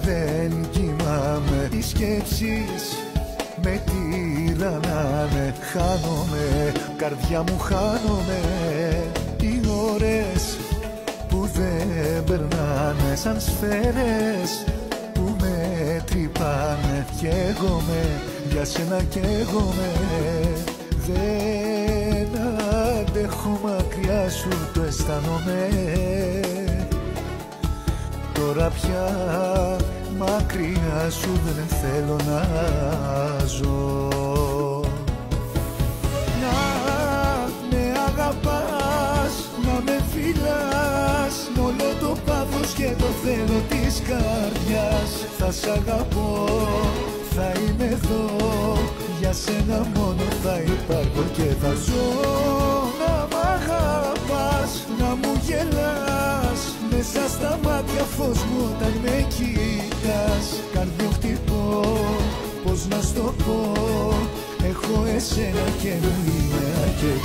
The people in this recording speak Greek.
δεν κοιμάμαι. Οι σκέψεις με τυραννάνε. Χάνομαι, καρδιά μου χάνομαι. Οι ώρες που δεν περνάνε σαν σφαίρες που με τρυπάνε. Καίγομαι, για σένα καίγομαι. Δεν αντέχω μακριά σου, το αισθάνομαι. Τώρα πια μακριά σου δεν θέλω να ζω. Να με αγαπάς, να με φυλάς, μ' όλο το πάθος και το θέλω της καρδιάς. Θα σ' αγαπώ, θα είμαι εδώ, για σένα μόνο θα υπάρχω και θα ζω. Να μ' αγαπάς, να μου γελάς, μέσα στα μάτια φως μου όταν με κοιτάς. Καρδιό χτυπώ, πώς να στο πω, έχω εσένα και μου είναι αρκετό.